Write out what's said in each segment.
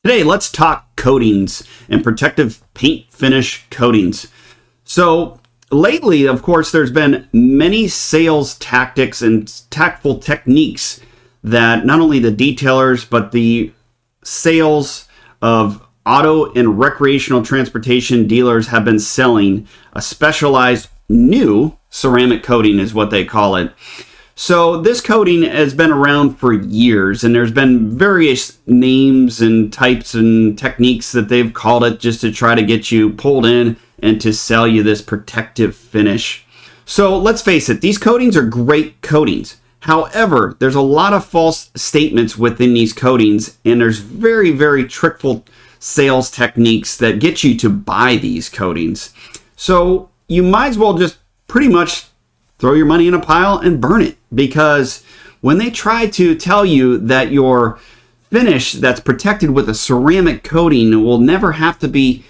Today, let's talk coatings and protective paint finish coatings. So lately, of course, there's been many sales tactics and tactful techniques that not only the detailers, but the sales of auto and recreational transportation dealers have been selling a specialized new ceramic coating is what they call it. So this coating has been around for years, and there's been various names and types and techniques that they've called it just to try to get you pulled in and to sell you this protective finish. So let's face it, these coatings are great coatings. However, there's a lot of false statements within these coatings, and there's very, very trickful sales techniques that get you to buy these coatings. So you might as well just pretty much throw your money in a pile and burn it, because when they try to tell you that your finish that's protected with a ceramic coating will never have to be,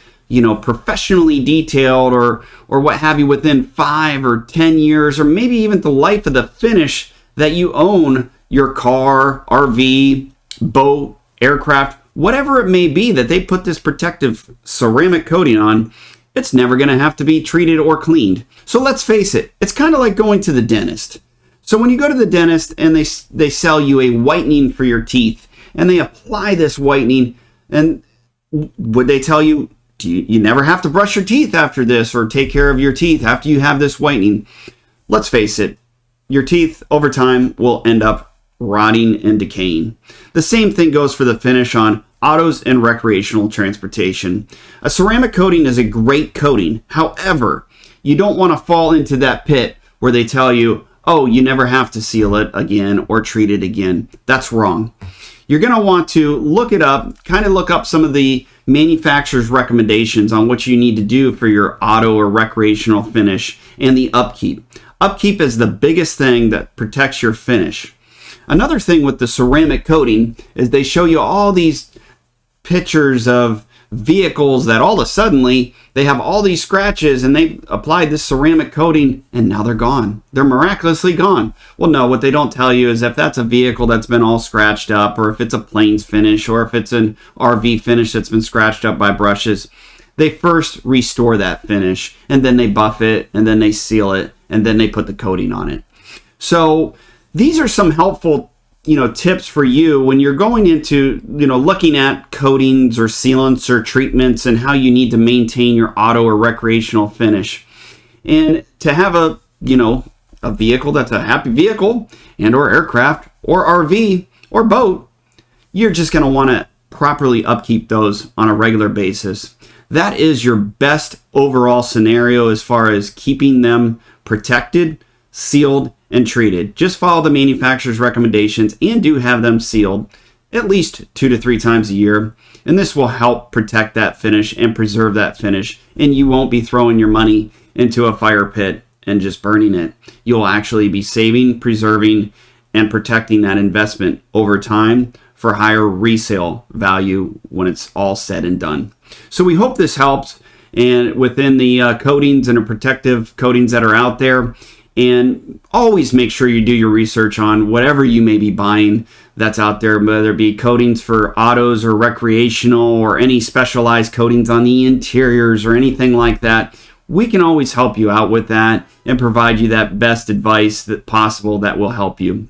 professionally detailed or what have you within 5 or 10 years, or maybe even the life of the finish that you own your car, RV, boat, aircraft, whatever it may be that they put this protective ceramic coating on, it's never going to have to be treated or cleaned. So let's face it, it's kind of like going to the dentist. So when you go to the dentist and they sell you a whitening for your teeth, and they apply this whitening, and would they tell you, you never have to brush your teeth after this or take care of your teeth after you have this whitening? Let's face it, your teeth over time will end up rotting and decaying. The same thing goes for the finish on autos and recreational transportation. A ceramic coating is a great coating. However, you don't want to fall into that pit where they tell you, oh, you never have to seal it again or treat it again. That's wrong. You're going to want to look it up, kind of look up some of the manufacturer's recommendations on what you need to do for your auto or recreational finish and the upkeep. Upkeep is the biggest thing that protects your finish. Another thing with the ceramic coating is they show you all these pictures of vehicles that all of a sudden they have all these scratches, and they applied this ceramic coating and now they're gone. They're miraculously gone. Well, no, what they don't tell you is if that's a vehicle that's been all scratched up, or if it's a planes finish, or if it's an RV finish that's been scratched up by brushes, they first restore that finish, and then they buff it, and then they seal it, and then they put the coating on it. So these are some helpful tips for you when you're going into, looking at coatings or sealants or treatments and how you need to maintain your auto or recreational finish. And to have a vehicle that's a happy vehicle and or aircraft or RV or boat, you're just going to want to properly upkeep those on a regular basis. That is your best overall scenario as far as keeping them protected, sealed, and treated. Just follow the manufacturer's recommendations and do have them sealed at least 2 to 3 times a year. And this will help protect that finish and preserve that finish. And you won't be throwing your money into a fire pit and just burning it. You'll actually be saving, preserving, and protecting that investment over time for higher resale value when it's all said and done. So we hope this helps, and within the coatings and the protective coatings that are out there. And always make sure you do your research on whatever you may be buying that's out there, whether it be coatings for autos or recreational or any specialized coatings on the interiors or anything like that. We can always help you out with that and provide you that best advice that possible that will help you.